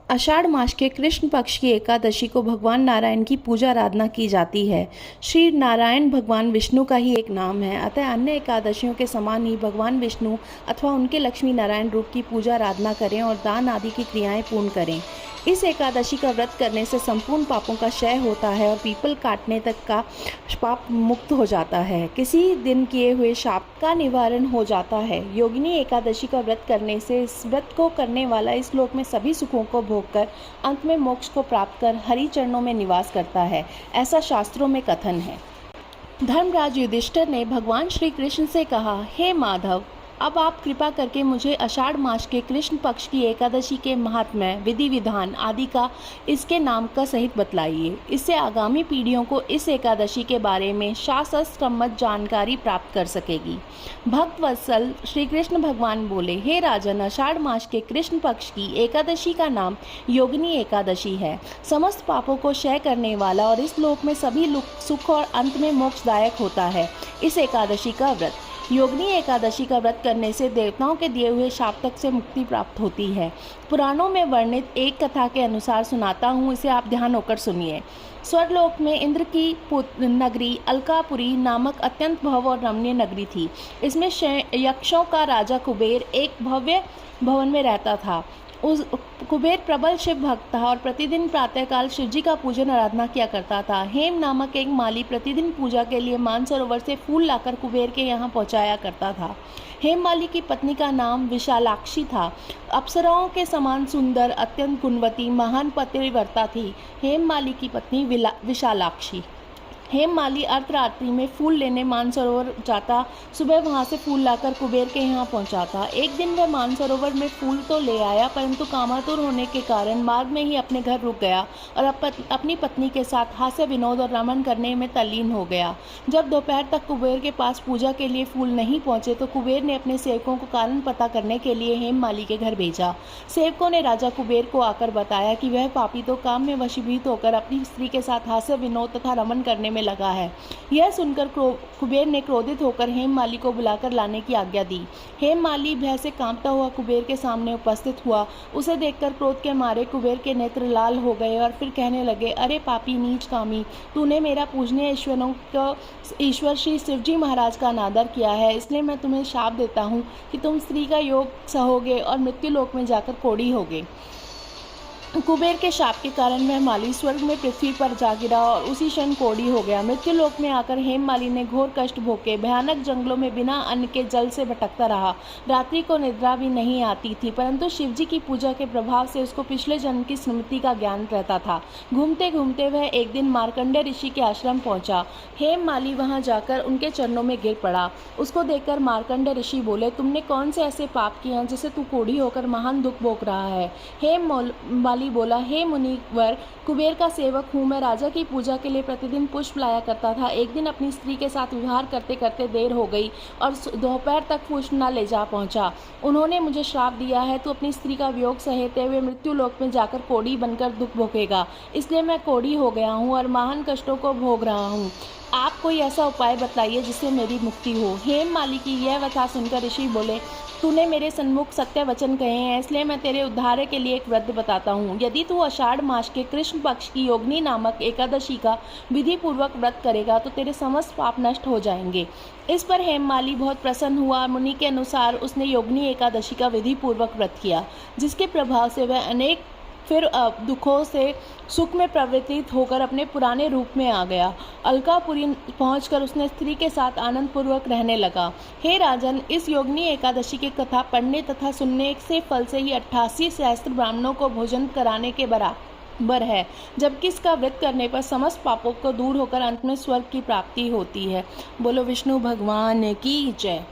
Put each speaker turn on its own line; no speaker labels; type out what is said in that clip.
आषाढ़ मास के कृष्ण पक्ष की एकादशी को भगवान नारायण की पूजा आराधना की जाती है। श्री नारायण भगवान विष्णु का ही एक नाम है, अतः अन्य एकादशियों के समान ही भगवान विष्णु अथवा उनके लक्ष्मी नारायण रूप की पूजा आराधना करें और दान आदि की क्रियाएं पूर्ण करें। इस एकादशी का व्रत करने से संपूर्ण पापों का क्षय होता है और पीपल काटने तक का पाप मुक्त हो जाता है। किसी दिन किए हुए शाप का निवारण हो जाता है। योगिनी एकादशी का व्रत करने से इस व्रत को करने वाला इस लोक में सभी सुखों को भोगकर अंत में मोक्ष को प्राप्त कर हरि चरणों में निवास करता है, ऐसा शास्त्रों में कथन है। धर्मराज युधिष्ठिर ने भगवान श्री कृष्ण से कहा, हे माधव, अब आप कृपा करके मुझे आषाढ़ मास के कृष्ण पक्ष की एकादशी के महात्म्य, विधि विधान आदि का इसके नाम का सहित बतलाइए। इससे आगामी पीढ़ियों को इस एकादशी के बारे में शास्त्र सम्मत जानकारी प्राप्त कर सकेगी। भक्त वत्सल श्री कृष्ण भगवान बोले, हे राजन, आषाढ़ मास के कृष्ण पक्ष की एकादशी का नाम योगिनी एकादशी है। समस्त पापों को क्षय करने वाला और इस लोक में सभी सुख और अंत में मोक्षदायक होता है इस एकादशी का व्रत। योगिनी एकादशी का व्रत करने से देवताओं के दिए हुए शाप तक से मुक्ति प्राप्त होती है। पुराणों में वर्णित एक कथा के अनुसार सुनाता हूँ, इसे आप ध्यान होकर सुनिए। स्वर्गलोक में इंद्र की नगरी अलकापुरी नामक अत्यंत भव्य और रमणीय नगरी थी। इसमें यक्षों का राजा कुबेर एक भव्य भवन में रहता था। उस कुबेर प्रबल शिव भक्त था और प्रतिदिन प्रातःकाल शिवजी का पूजन आराधना किया करता था। हेम नामक एक माली प्रतिदिन पूजा के लिए मानसरोवर से फूल लाकर कुबेर के यहाँ पहुँचाया करता था। हेम माली की पत्नी का नाम विशालाक्षी था। अप्सराओं के समान सुंदर, अत्यंत गुणवती, महान पतिव्रता थी हेम माली की पत्नी विशालाक्षी। हेम माली अर्धरात्रि में फूल लेने मानसरोवर जाता। सुबह वहां से फूल लाकर कुबेर के यहाँ पहुंचाता। एक दिन वह मानसरोवर में फूल तो ले आया, परंतु कामातुर होने के कारण मार्ग में ही अपने घर रुक गया और अपनी पत्नी के साथ हास्य विनोद और रमन करने में तल्लीन हो गया। जब दोपहर तक कुबेर के पास पूजा के लिए फूल नहीं पहुंचे तो कुबेर ने अपने सेवकों को कारण पता करने के लिए हेम माली के घर भेजा। सेवकों ने राजा कुबेर को आकर बताया कि वह पापी तो काम में वशीभूत होकर अपनी स्त्री के साथ हास्य विनोद तथा रमन करने में लगा है। यह सुनकर कुबेर ने क्रोधित होकर हेम माली को बुलाकर लाने की आज्ञा दी। हेम माली भय से कांपता हुआ कुबेर के सामने उपस्थित हुआ। उसे देखकर क्रोध के मारे कुबेर के नेत्र लाल हो गए और फिर कहने लगे, अरे पापी नीच कामी, तूने मेरा पूजनीय ईश्वर श्री शिवजी महाराज का अनादर किया है, इसलिए मैं तुम्हें शाप देता हूँ कि तुम स्त्री का योग सहोगे और मृत्यु लोक में जाकर कोढ़ी होगे। कुबेर के शाप के कारण वह माली स्वर्ग में पृथ्वी पर जा गिरा और उसी क्षण कोढ़ी हो गया। मृत्यु लोक में आकर हेम माली ने घोर कष्ट भोगे। भयानक जंगलों में बिना अन्न के जल से भटकता रहा। रात्रि को निद्रा भी नहीं आती थी, परंतु शिवजी की पूजा के प्रभाव से उसको पिछले जन्म की स्मृति का ज्ञान रहता था। घूमते घूमते वह एक दिन मार्कंडेय ऋषि के आश्रम पहुंचा। हेम माली वहां जाकर उनके चरणों में गिर पड़ा। उसको देखकर मार्कंडेय ऋषि बोले, तुमने कौन से ऐसे पाप किए हैं जिससे तू कोढ़ी होकर महान दुख भोग रहा है। हेम माली बोला, हे मुनिवर, कुबेर का सेवक हूँ मैं। राजा की पूजा के लिए प्रतिदिन पुष्प लाया करता था। एक दिन अपनी स्त्री के साथ विहार करते करते देर हो गई और दोपहर तक पुष्प न ले जा पहुँचा। उन्होंने मुझे श्राप दिया है, तू अपनी स्त्री का वियोग सहेते हुए मृत्यु लोक में जाकर कोढ़ी बनकर दुख भोगेगा। इसलिए मैं कोढ़ी हो गया हूँ और महान कष्टों को भोग रहा हूँ। आप कोई ऐसा उपाय बताइए जिससे मेरी मुक्ति हो। हेम माली की यह कथा सुनकर ऋषि बोले, तूने मेरे सन्मुख सत्य वचन कहे हैं, इसलिए मैं तेरे उद्धार के लिए एक व्रत बताता हूँ। यदि तू आषाढ़ मास के कृष्ण पक्ष की योगिनी नामक एकादशी का विधि पूर्वक व्रत करेगा तो तेरे समस्त पाप नष्ट हो जाएंगे। इस पर हेम माली बहुत प्रसन्न हुआ। मुनि के अनुसार उसने योगिनी एकादशी का विधि पूर्वक व्रत किया, जिसके प्रभाव से वह अनेक फिर दुखों से सुख में प्रवृत्त होकर अपने पुराने रूप में आ गया। अलकापुरी पहुंचकर उसने स्त्री के साथ आनंद पूर्वक रहने लगा। हे राजन, इस योगिनी एकादशी की कथा पढ़ने तथा सुनने से फल से ही 88 सहस्त्र ब्राह्मणों को भोजन कराने के बराबर है, जबकि इसका व्रत करने पर समस्त पापों को दूर होकर अंत में स्वर्ग की प्राप्ति होती है। बोलो विष्णु भगवान की जय।